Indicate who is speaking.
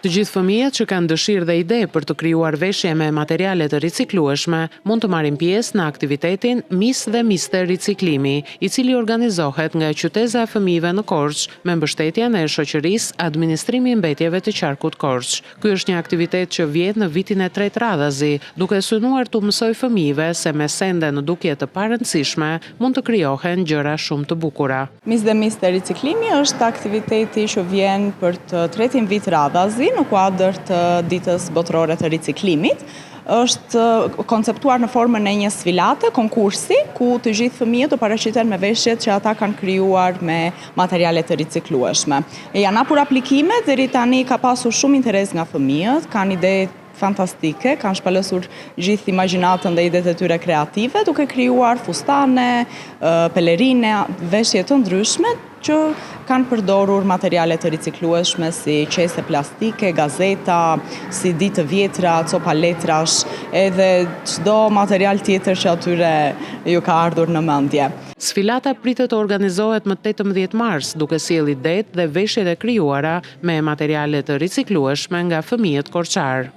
Speaker 1: Të gjithë fëmijët që kanë dëshirë dhe ide për të krijuar veshje me materiale të riciklueshme mund të marrin pjesë në aktivitetin Miss dhe Mister Riciklimi, i cili organizohet nga Qyteza e Fëmijëve në Korçë me mbështetjen e shoqërisë Administrimi i Mbetjeve të Qarkut Korçë. Ky është një aktivitet që vjen në vitin e tretë radhazi, duke synuar të mësoj fëmijëve se me sende në dukje të parëndësishme mund të krijohen gjëra shumë të bukura.
Speaker 2: Miss dhe Mister Riciklimi është aktiviteti që vjen për të tretin vit radhazi në kuadër të ditës botërore të riciklimit. Është konceptuar në formën e një sfilate, konkursi, ku të gjithë fëmijët të paraqiten me veshjet që ata kanë krijuar me materiale të riciklueshme. Janë hapur aplikimet, deri tani ka pasur shumë interes nga fëmijët, kanë ide fantastike, kanë shpalosur gjithë imagjinatën dhe idetë e tyre kreative, duke krijuar fustane, pelerine, veshje të ndryshme që kanë përdorur materiale të riciklueshme si qese plastike, gazeta, si ditë të vjetra, copa letrash, edhe çdo material tjetër që atyre ju ka ardhur në mendje.
Speaker 1: Sfilata pritet të organizohet më 18 mars, duke sjellë idetë dhe veshjet e krijuara me materiale të riciklueshme nga fëmijët korçar.